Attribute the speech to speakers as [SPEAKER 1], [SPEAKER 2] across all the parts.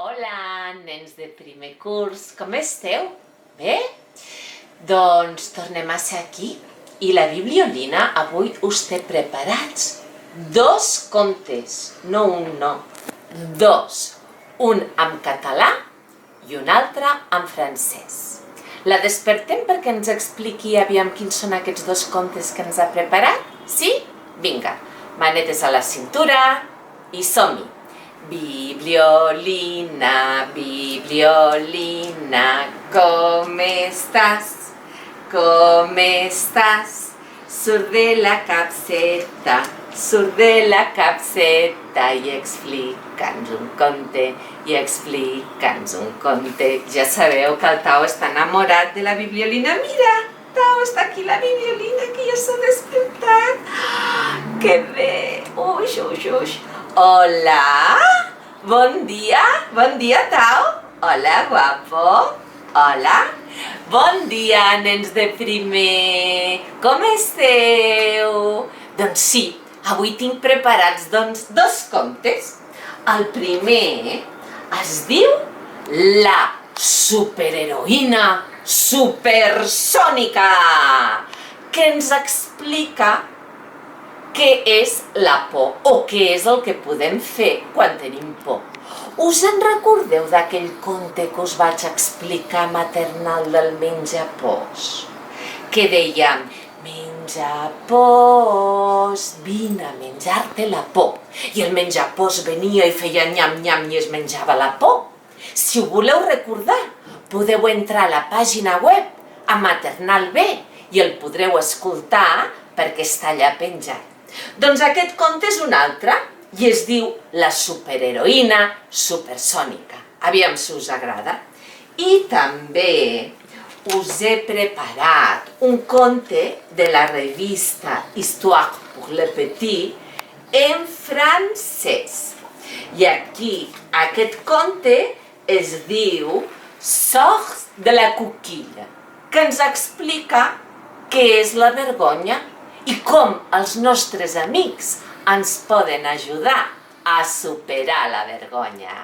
[SPEAKER 1] Hola, nens de primer curs, com esteu? Bé? Doncs tornem a ser aquí i la Bibliolina avui us té preparats dos contes, no un, no, dos, un en català i un altre en francès. La despertem perquè ens expliqui aviam quins són aquests dos contes que ens ha preparat? Sí? Vinga, manetes a la cintura i som-hi! Bibliolina, Bibliolina, ¿cómo estás? ¿Cómo estás? Surt de la capseta i explica'ns un conte, Ja sabeu que el Tao està enamorat de la Bibliolina. Mira, Tao, està aquí la Bibliolina, que ja s'ha despertat. Que bé! Uix, uix, uix. Hola! Bon dia, Tao. Hola, guapo. Hola. Bon dia, nens de primer. Com esteu? Doncs sí, avui tinc preparats dos contes. El primer es diu La superheroïna supersònica, que ens explica què és la por o què és el que podem fer quan tenim por. Us en recordeu d'aquell conte que us vaig explicar maternal del menjapors? Que deia, menjapors, vine a menjar-te la por. I el menjapors venia i feia nyam-nyam i es menjava la por. Si ho voleu recordar, podeu entrar a la pàgina web a Maternal B i el podreu escoltar perquè està allà penjat. Doncs aquest conte és un altre i es diu La superheroïna supersònica. Aviam si us agrada. I també us he preparat un conte de la revista Histoire pour les petits en francès. I aquí aquest conte es diu Sors de la coquille, que ens explica què és la vergonya i com els nostres amics ens poden ajudar a superar la vergonya.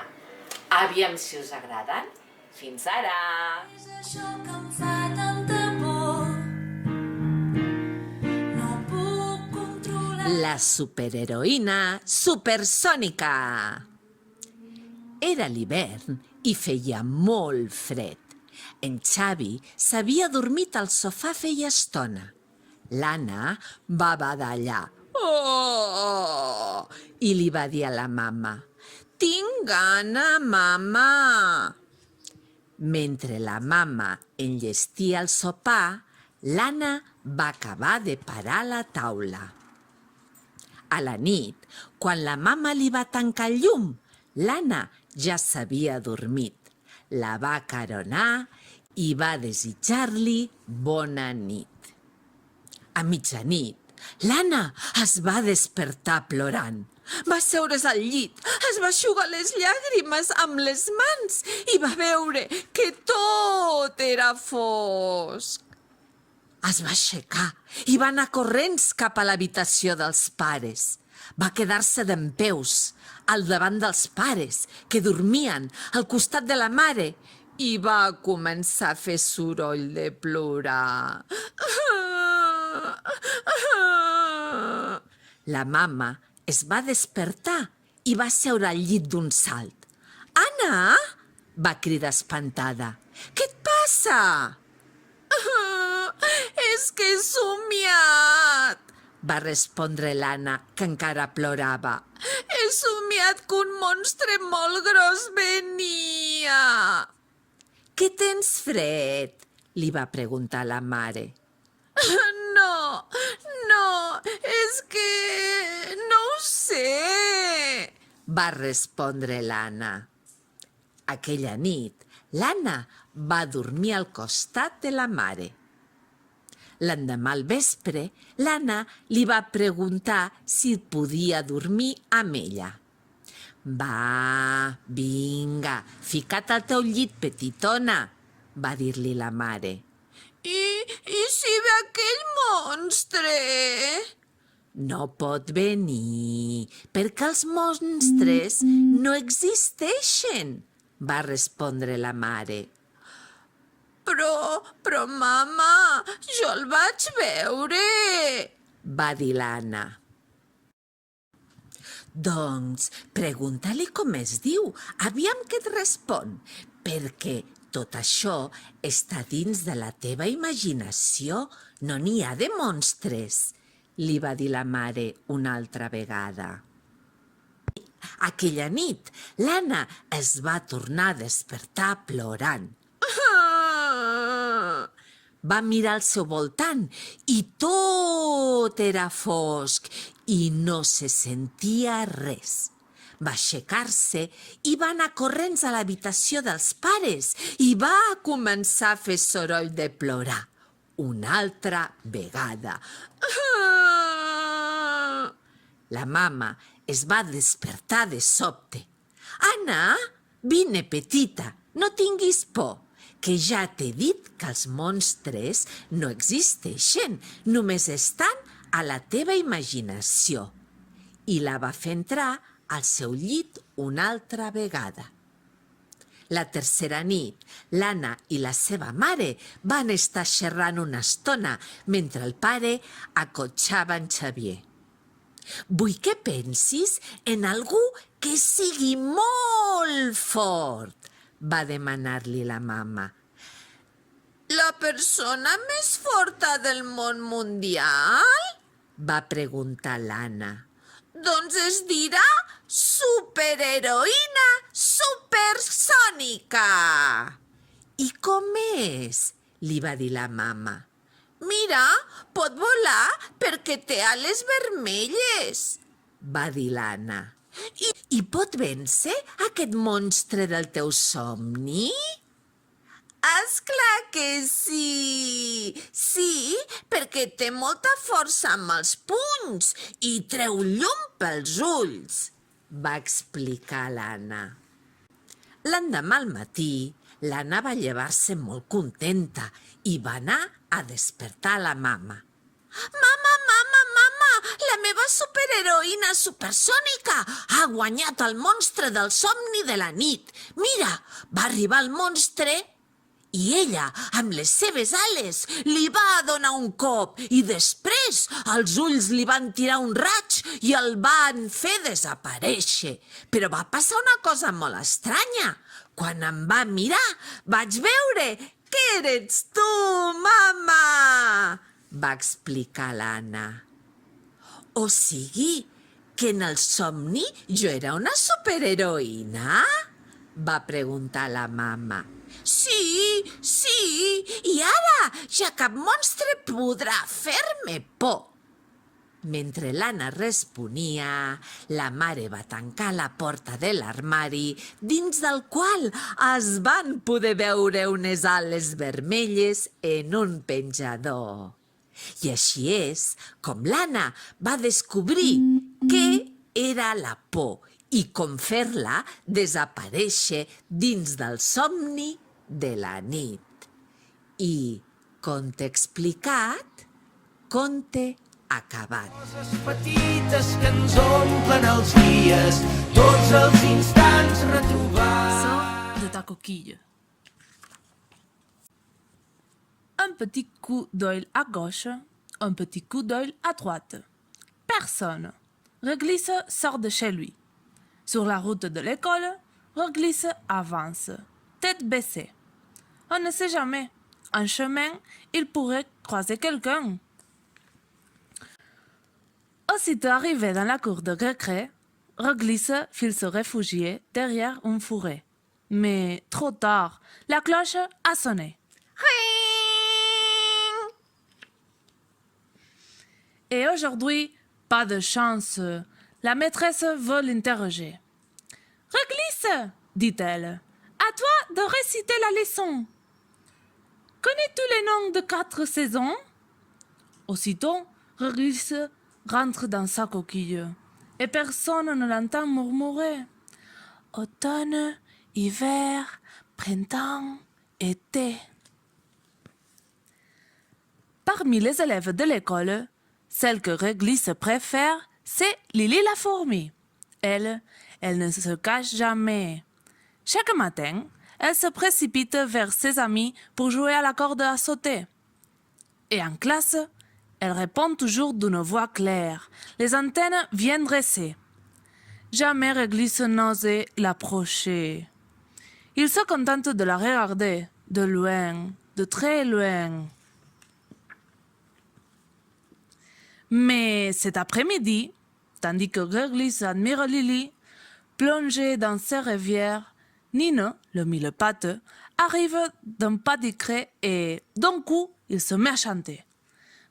[SPEAKER 1] Aviam si us agraden. Fins ara!
[SPEAKER 2] És això que em fa tanta por. No puc controlar.
[SPEAKER 3] La superheroïna supersònica. Era l'hivern i feia molt fred. En Xavi s'havia dormit al sofà feia estona. L'Anna va badallar. Oh! I li va dir a la mama: «Tinc gana, mama!» Mentre la mama enllestia el sopar, l'Anna va acabar de parar la taula. A la nit, quan la mama li va tancar el llum, l'Anna ja s'havia adormit. La va acaronar i va desitjar-li bona nit. A mitjanit, l'Anna es va despertar plorant. Va seure's al llit, es va eixugar les llàgrimes amb les mans i va veure que tot era fosc. Es va aixecar i va anar corrents cap a l'habitació dels pares. Va quedar-se dempeus al davant dels pares, que dormien al costat de la mare, i va començar a fer soroll de plorar. La mama es va despertar i va seure al llit d'un salt. «Anna!» va cridar espantada. «Què et passa?» «És que he somiat!» va respondre l'Anna, que encara plorava. «He somiat que un monstre molt gros venia!» «Què tens fred?» li va preguntar la mare. No, és que no ho sé!» va respondre l'Anna. Aquella nit, l'Anna va dormir al costat de la mare. L'endemà al vespre, l'Anna li va preguntar si podia dormir amb ella. «Va, vinga, fica't al teu llit, petitona», va dir-li la mare. I si ve aquell monstre?» «No pot venir, perquè els monstres no existeixen», va respondre la mare. Però, mama, jo el vaig veure, va dir l'Anna. Doncs pregunta-li com es diu, aviam què et respon, perquè tot això està dins de la teva imaginació, no n'hi ha de monstres, li va dir la mare una altra vegada. Aquella nit, l'Anna es va tornar a despertar plorant. Va mirar al seu voltant i tot era fosc i no se sentia res. Va aixecar-se i va anar corrents a l'habitació dels pares i va començar a fer soroll de plorar. Una altra vegada. La mama es va despertar de sobte. Anna, vine, petita, no tinguis por, que ja t'he dit que els monstres no existeixen, només estan a la teva imaginació. I la va fer entrar al seu llit una altra vegada. La tercera nit, l'Anna i la seva mare van estar xerrant una estona mentre el pare acotxava en Xavier. Vull que pensis en algú que sigui molt fort, va demanar-li la mama. La persona més forta del món mundial? Va preguntar l'Anna. Doncs es dirà superheroïna supersònica. I com és? Li va dir la mama. Mira, pot volar perquè té ales vermelles, va dir l'Anna. I pot vèncer aquest monstre del teu somni? Esclar que sí! Sí, perquè té molta força amb els punys i treu llum pels ulls, va explicar l'Anna. L'endemà al matí, l'Anna va llevar-se molt contenta i va anar a despertar la mama. Mama, la meva superheroïna supersònica ha guanyat el monstre del somni de la nit. Mira, va arribar el monstre i ella, amb les seves ales, li va donar un cop i després els ulls li van tirar un raig i el van fer desaparèixer. Però va passar una cosa molt estranya. Quan em va mirar, vaig veure que eres tu, mama, va explicar l'Anna. O sigui, que en el somni jo era una superheroïna? Va preguntar la mama. Sí, i ara ja cap monstre podrà fer-me por. Mentre l'Anna responia, la mare va tancar la porta de l'armari, dins del qual es van poder veure unes ales vermelles en un penjador. I així és com l'Anna va descobrir què era la por i com fer-la desaparèixer dins del somni de la nit. I, conte explicat, conte acabat.
[SPEAKER 4] Coses petites que ens omplen els dies, tots els instants retrobar.
[SPEAKER 5] Son de ta coquille. Un petit coup d'œil à gauche, un petit coup d'œil à droite. Personne. Réglisse sort de chez lui. Sur la route de l'école, Réglisse avance, tête baissée. On ne sait jamais. En chemin, il pourrait croiser quelqu'un. Aussitôt arrivé dans la cour de récré, Réglisse file se réfugier derrière un fourré. Mais trop tard, la cloche a sonné. Et aujourd'hui, pas de chance. La maîtresse veut l'interroger. « Réglisse, dit-elle, à toi de réciter la leçon. Connais-tu les noms de 4 saisons ?» Aussitôt, Réglisse rentre dans sa coquille et personne ne l'entend murmurer. Automne, hiver, printemps, été. Parmi les élèves de l'école, celle que Réglisse préfère, c'est Lily la fourmi. Elle ne se cache jamais. Chaque matin, elle se précipite vers ses amis pour jouer à la corde à sauter. Et en classe, elle répond toujours d'une voix claire, les antennes bien dressées. Jamais Réglisse n'osait l'approcher. Il se contente de la regarder, de loin, de très loin. Mais cet après-midi, tandis que Réglisse admire Lily, plongée dans ses rivières, Nino, le mille-pattes, arrive d'un pas discret et, d'un coup, il se met à chanter.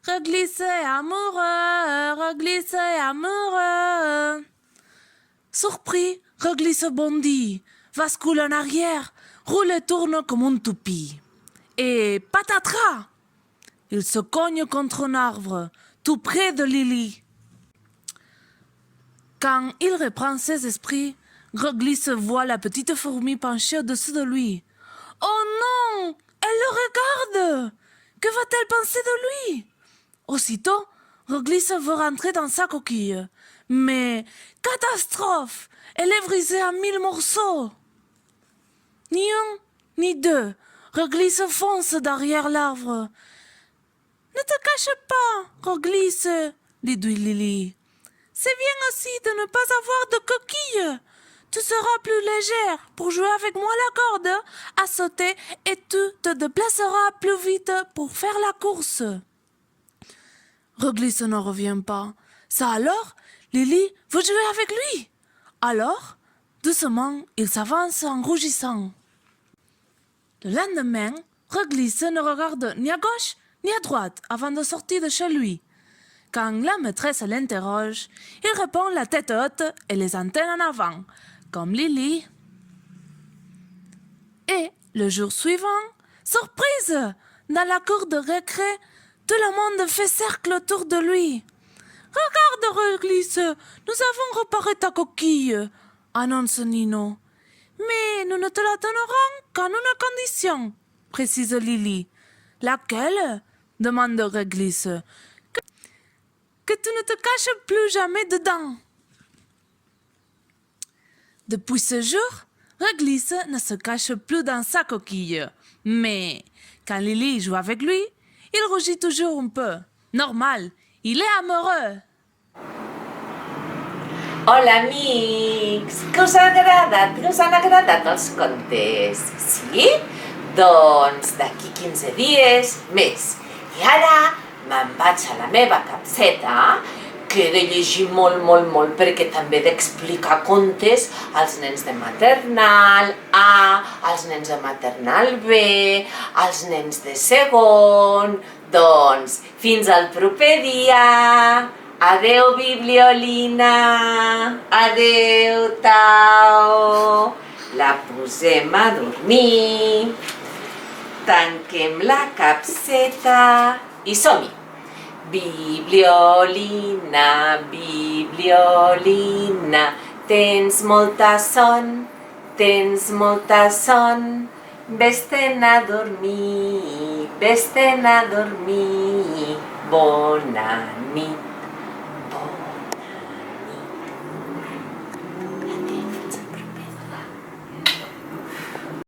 [SPEAKER 5] Réglisse est amoureux, Réglisse est amoureux. Surpris, Réglisse bondit, bascule en arrière, roule et tourne comme un toupie. Et patatras! Il se cogne contre un arbre, tout près de Lily. Quand il reprend ses esprits, Réglisse voit la petite fourmi penchée au-dessus de lui. Oh non! Elle le regarde! Que va-t-elle penser de lui? Aussitôt, Réglisse veut rentrer dans sa coquille. Mais, catastrophe! Elle est brisée en 1000 morceaux. Ni un, ni deux, Réglisse fonce derrière l'arbre. Ne te cache pas, Réglisse, lui dit Lily. C'est bien aussi de ne pas avoir de coquille. Tu seras plus légère pour jouer avec moi la corde, à sauter, et tu te déplaceras plus vite pour faire la course. Réglisse ne revient pas. Ça alors, Lily veut jouer avec lui. Alors, doucement, il s'avance en rougissant. Le lendemain, Réglisse ne regarde ni à gauche ni à droite avant de sortir de chez lui. Quand la maîtresse l'interroge, il répond la tête haute et les antennes en avant, comme Lily. Et le jour suivant, surprise! Dans la cour de récré, tout le monde fait cercle autour de lui. Regarde, Réglisse, nous avons réparé ta coquille, annonce Nino. Mais nous ne te la donnerons qu'en une condition, précise Lily. Laquelle? Demande Réglisse. Que tu ne te caches plus jamais dedans. Depuis ce jour, Réglisse ne se cache plus dans sa coquille. Mais quand Lily joue avec lui, il rougit toujours un peu. Normal, il est amoureux.
[SPEAKER 1] Hola, amics! Que us ha agradat? Que us han agradat els contes? Sí? Doncs d'aquí 15 dies més. I ara me'n vaig a la meva capseta, que he de llegir molt, molt, molt, perquè també he d'explicar contes als nens de maternal A, als nens de maternal B, als nens de segon. Doncs, fins al proper dia! Adeu, Bibliolina! Adeu, Tao! La posem a dormir. Tanquem la capseta i som-hi! Bibliolina, Bibliolina, tens molta son, tens molta son. Vés-te'n a dormir, vés-te'n a dormir. Bona nit.